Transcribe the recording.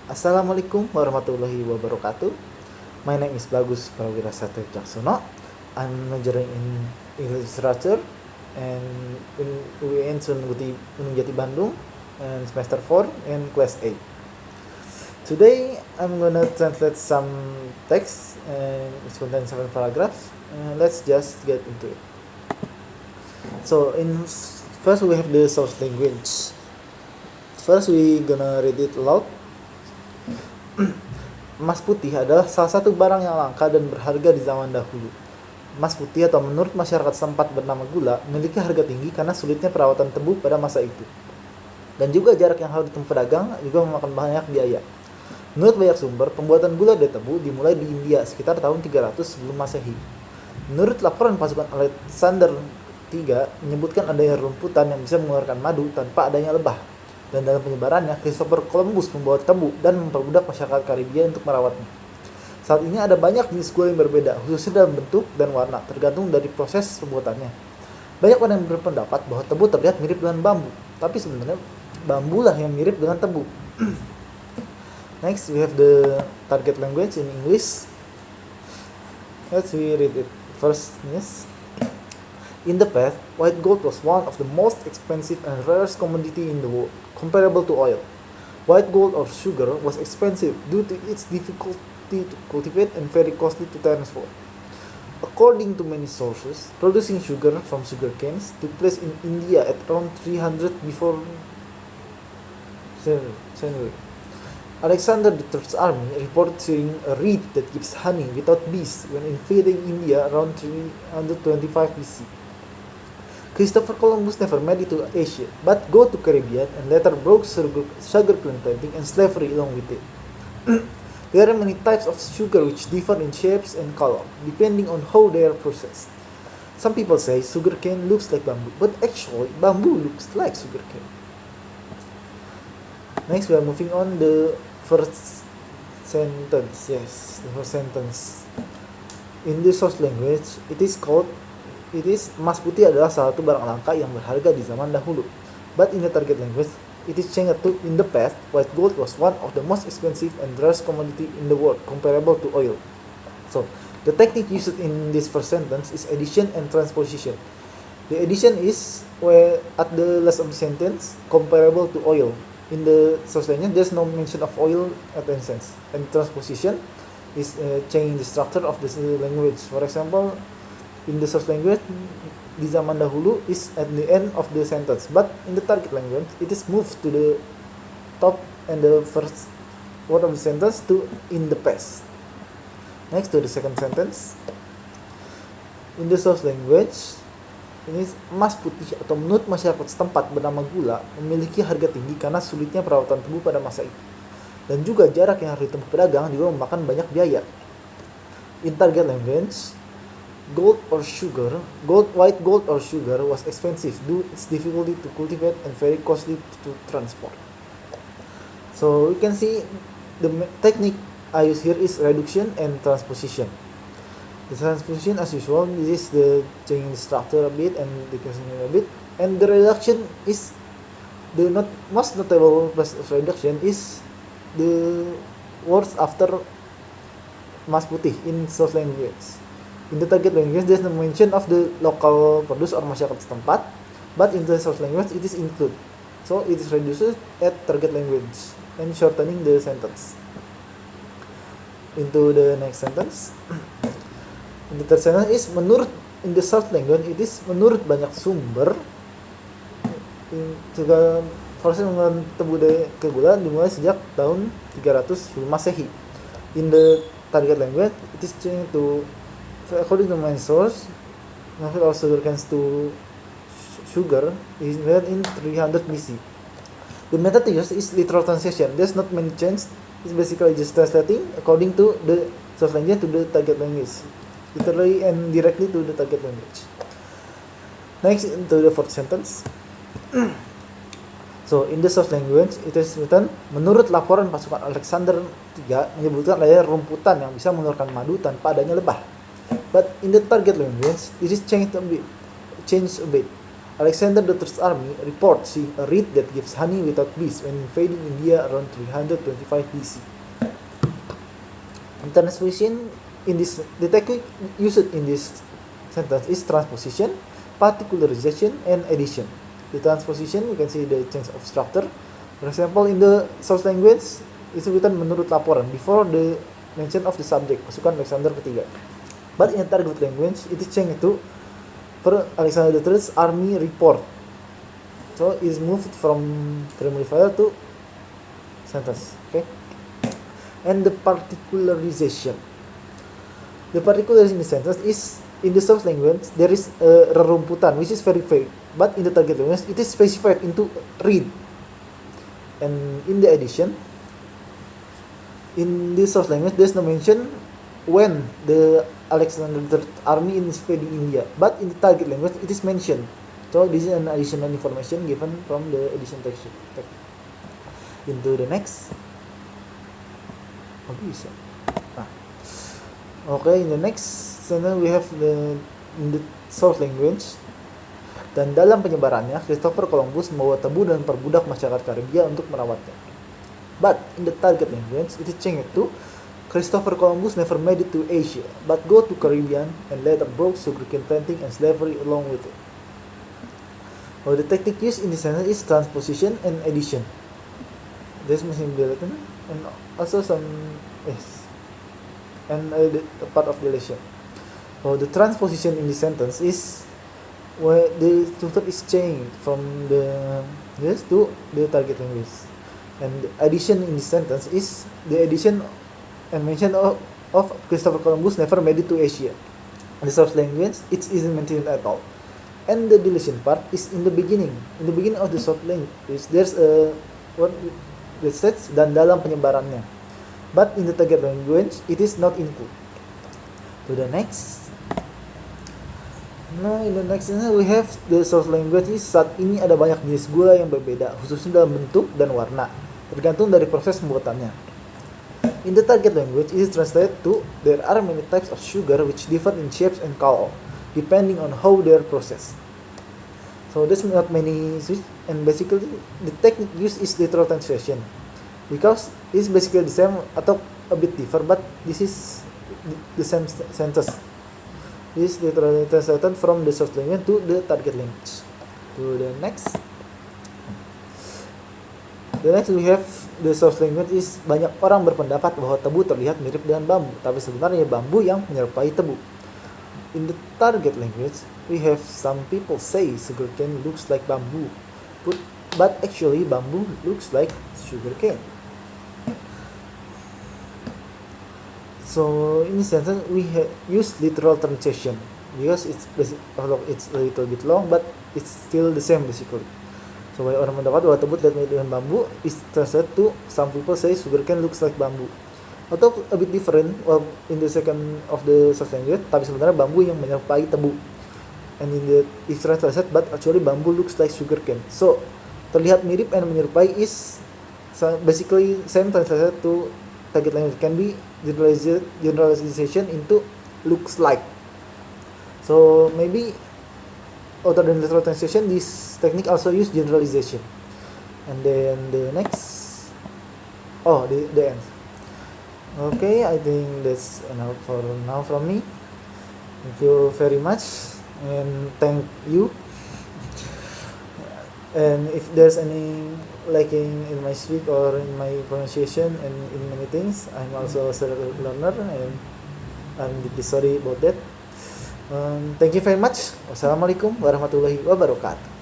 Assalamualaikum warahmatullahi wabarakatuh. My name is Bagus Prawira Satya Jaksono. I'm majoring in English Literature and in UIN Gunung Jati Bandung and semester 4 and class 8. Today I'm gonna translate some text and it contains 7 paragraphs. Let's just get into it. So first we have the source language. First we gonna read it aloud. Emas putih adalah salah satu barang yang langka dan berharga di zaman dahulu. Emas putih atau menurut masyarakat setempat bernama gula memiliki harga tinggi karena sulitnya perawatan tebu pada masa itu. Dan juga jarak yang harus ditempuh pedagang juga memakan banyak biaya. Menurut banyak sumber, pembuatan gula dari tebu dimulai di India sekitar tahun 300 sebelum Masehi. Menurut laporan pasukan Alexander III menyebutkan adanya rumputan yang bisa mengeluarkan madu tanpa adanya lebah. Dan dalam penyebarannya, Christopher Columbus membawa tebu dan memperbudak masyarakat Karibia untuk merawatnya. Saat ini ada banyak jenis gula yang berbeda, khususnya dalam bentuk dan warna, tergantung dari proses pembuatannya. Banyak orang yang berpendapat bahwa tebu terlihat mirip dengan bambu, tapi sebenarnya bambu lah yang mirip dengan tebu. Next, we have the target language in English. Let's read it first. Yes. In the past, white gold was one of the most expensive and rarest commodity in the world, comparable to oil. White gold or sugar was expensive due to its difficulty to cultivate and very costly to transport. According to many sources, producing sugar from sugar canes took place in India at around 300 before century. Alexander III's army reported seeing a reed that gives honey without bees when invading India around 325 BC. Christopher Columbus never made it to Asia, but go to Caribbean and later broke sugarcane planting and slavery along with it. There are many types of sugar which differ in shapes and color, depending on how they are processed. Some people say sugarcane looks like bamboo, but actually bamboo looks like sugarcane. Next, we are moving on the first sentence. Yes, the first sentence. In the source language, it is emas putih adalah salah satu barang langka yang berharga di zaman dahulu. But in the target language, it is changed to in the past, white gold was one of the most expensive and rarest commodity in the world, comparable to oil. So, the technique used in this first sentence is addition and transposition. The addition is where at the last of the sentence, comparable to oil. In the source language, there's no mention of oil at any sense. And transposition is changing the structure of the language. For example, in the source language, di zaman dahulu is at the end of the sentence, but in the target language, it is moved to the top and the first word of the sentence to in the past. Next to the second sentence. In the source language, ini emas putih atau menurut masyarakat setempat bernama gula memiliki harga tinggi karena sulitnya perawatan tebu pada masa itu. Dan juga jarak yang harus ditempuh pedagang juga memakan banyak biaya. In target language, white gold or sugar was expensive due to its difficulty to cultivate and very costly to transport. So we can see the technique I use here is reduction and transposition. The transposition, as usual, is the changing the structure a bit and decreasing it a bit, and the reduction is the most notable reduction is the words after emas putih in source language. In the target language, there is no mention of the local produce or masyarakat setempat, but in the source language, it is included. So, it is reduced at target language and shortening the sentence. Into the next sentence. In the third sentence is in the source language, it is menurut banyak sumber. Juga proses menggunakan tebu ke gula dimulai sejak tahun 300 sebelum Masehi. In the target language, it is changed to according to my source, convert all sugar canes to sugar is made in 300 BC. The method used is literal translation. There's not many changes. It's basically just translating according to the source language to the target language, literally and directly to the target language. Next, into the fourth sentence. So, in the source language, it is written, menurut laporan pasukan Alexander III menyebutkan adanya rumputan yang bisa mengeluarkan madu tanpa adanya lebah. But in the target language, it is changed a bit. Alexander the Third's army reports seeing a reed that gives honey without bees when invading India around 325 BC. Transposition in this, the technique used in this sentence is transposition, particularization, and addition. The transposition, we can see the change of structure. For example, in the source language, it's written menurut laporan before the mention of the subject, pasukan Alexander ketiga. But in the target language, it is changed to for Alexander III's army report. So it is moved from primary file to sentence. Okay. And the particularization. The particularization in the sentence is in the source language there is a rerumputan which is very vague, but in the target language it is specified into read. And in the addition, in the source language there's no mention when the Alexander III army invading India, but in the target language it is mentioned. So this is an additional information given from the addition text. Into the next. Okay, in the next sentence we have in the source language. Dan dalam penyebarannya, Christopher Columbus membawa tebu dan perbudak masyarakat Karibia untuk merawatnya. But in the target language, it is changed to Christopher Columbus never made it to Asia, but go to Caribbean and later brought sugarcane planting and slavery along with it. The technique used in this sentence is transposition and addition. There's missing the Latin and also some and a part of deletion. The transposition in this sentence is where the structure is changed from the yes to the target language, and the addition in this sentence is the addition and mention of Christopher Columbus never made it to Asia. The source language it isn't mentioned at all, and the deletion part is in the beginning. In the beginning of the source language, there's a what that says dan dalam penyebarannya, but in the target language it is not included. To the next. Nah, in the next we have the source language is saat ini ada banyak jenis gula yang berbeda, khususnya dalam bentuk dan warna, tergantung dari proses pembuatannya. In the target language, it is translated to there are many types of sugar which differ in shapes and color, depending on how they are processed. So there's not many switch, and basically the technique used is literal translation, because it's basically the same atau a bit different, but this is the same sentence. This is literally translated from the source language to the target language. To the next. The next we have the source language is banyak orang berpendapat bahwa tebu terlihat mirip dengan bambu, tapi sebenarnya bambu yang menyerupai tebu. In the target language, we have some people say sugarcane looks like bamboo, but actually bamboo looks like sugarcane. So in this sentence we use literal translation because it's a little bit long, but it's still the same basically. So banyak orang mendapat bahwa tebu terlihat mirip dengan bambu is translated to some people say sugarcane looks like bamboo. Atau a bit different in the second of the source language, tapi sebenarnya bambu yang menyerupai tebu. And in the it's translated but actually bamboo looks like sugarcane. So terlihat mirip and menyerupai is basically same translated to target language, can be generalization into looks like. So maybe other than literal translation, this technique also use generalization. And then the next, the end. Okay, I think that's enough for now from me. Thank you very much, and thank you. And if there's any lacking in my speak or in my pronunciation and in many things, I'm also a learner, and I'm deeply sorry about that. Thank you very much. Wassalamualaikum warahmatullahi wabarakatuh.